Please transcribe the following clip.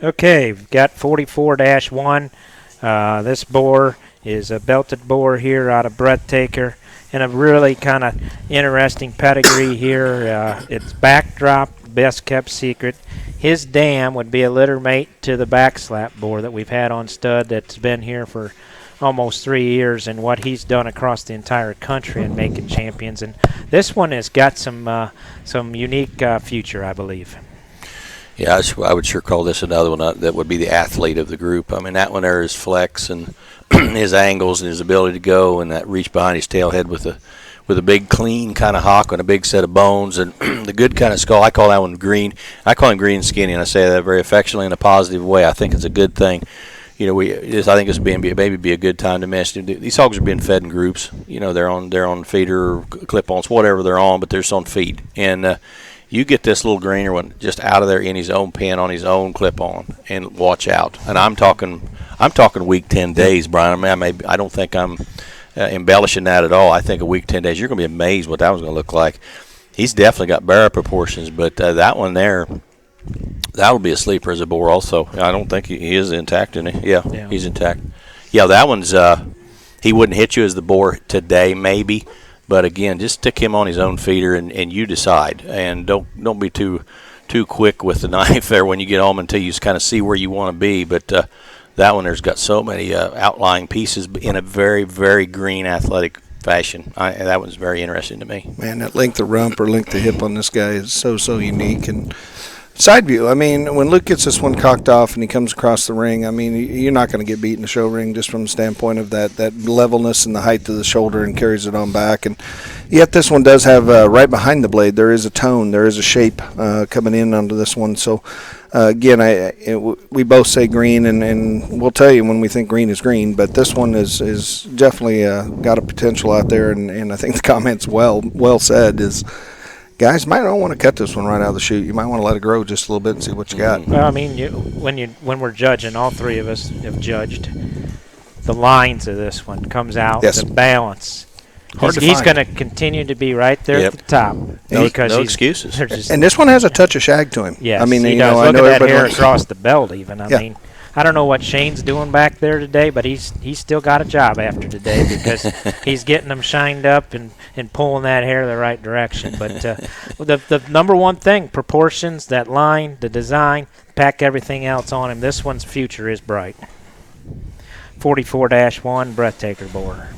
Okay, we've got 44-1. This boar is a belted boar here out of Breathtaker, and a really kind of interesting pedigree here. It's backdrop, best kept secret. His dam would be a litter mate to the backslap boar that we've had on stud that's been here for almost 3 years, and what he's done across the entire country in making champions. And this one has got some unique future, I believe. Yeah, I would sure call this another one that would be the athlete of the group. I mean, that one there is flex and his angles and his ability to go and that reach behind his tail head with a big clean kind of hock and a big set of bones and the good kind of skull. I call that one green. I call him green and skinny, and I say that very affectionately in a positive way. I think it's a good thing. I think this would maybe be a good time to mention. These hogs are being fed in groups. They're on feeder, clip-ons, whatever they're on, but they're just on feed. And you get this little greener one just out of there in his own pen on his own clip-on, and watch out. And I'm talking week 10 days, Brian. I don't think I'm embellishing that at all. I think a week 10 days, you're going to be amazed what that was going to look like. He's definitely got barrel proportions, but that one there, that would be a sleeper as a boar also. I don't think he is intact, isn't he? Yeah, he's intact. Yeah, that one's he wouldn't hit you as the boar today, maybe. But again, just stick him on his own feeder and you decide. And don't be too quick with the knife there when you get home until you just kind of see where you want to be. But that one there's got so many outlying pieces in a very, very green athletic fashion. That one's very interesting to me. Man, that length of rump or length of hip on this guy is so unique. And side view, I mean, when Luke gets this one cocked off and he comes across the ring, I mean, you're not going to get beat in the show ring just from the standpoint of that levelness and the height of the shoulder and carries it on back. And yet this one does have, right behind the blade, there is a tone, there is a shape coming in onto this one. So, again, we both say green, and we'll tell you when we think green is green, but this one is definitely got a potential out there, and I think the comment's well said is, guys, might not want to cut this one right out of the chute. You might want to let it grow just a little bit and see what you got. Well, I mean, when we're judging, all three of us have judged the lines of this one. Comes out, the balance. He's going to continue to be right there at the top. No excuses. And this one has a touch of shag to him. Yes, I mean, he does. Look at that hair across the belt even. I mean, I don't know what Shane's doing back there today, but he's still got a job after today because he's getting them shined up and pulling that hair the right direction. But the number one thing, proportions, that line, the design, pack everything else on him. This one's future is bright. 44-1, Breathtaker boar.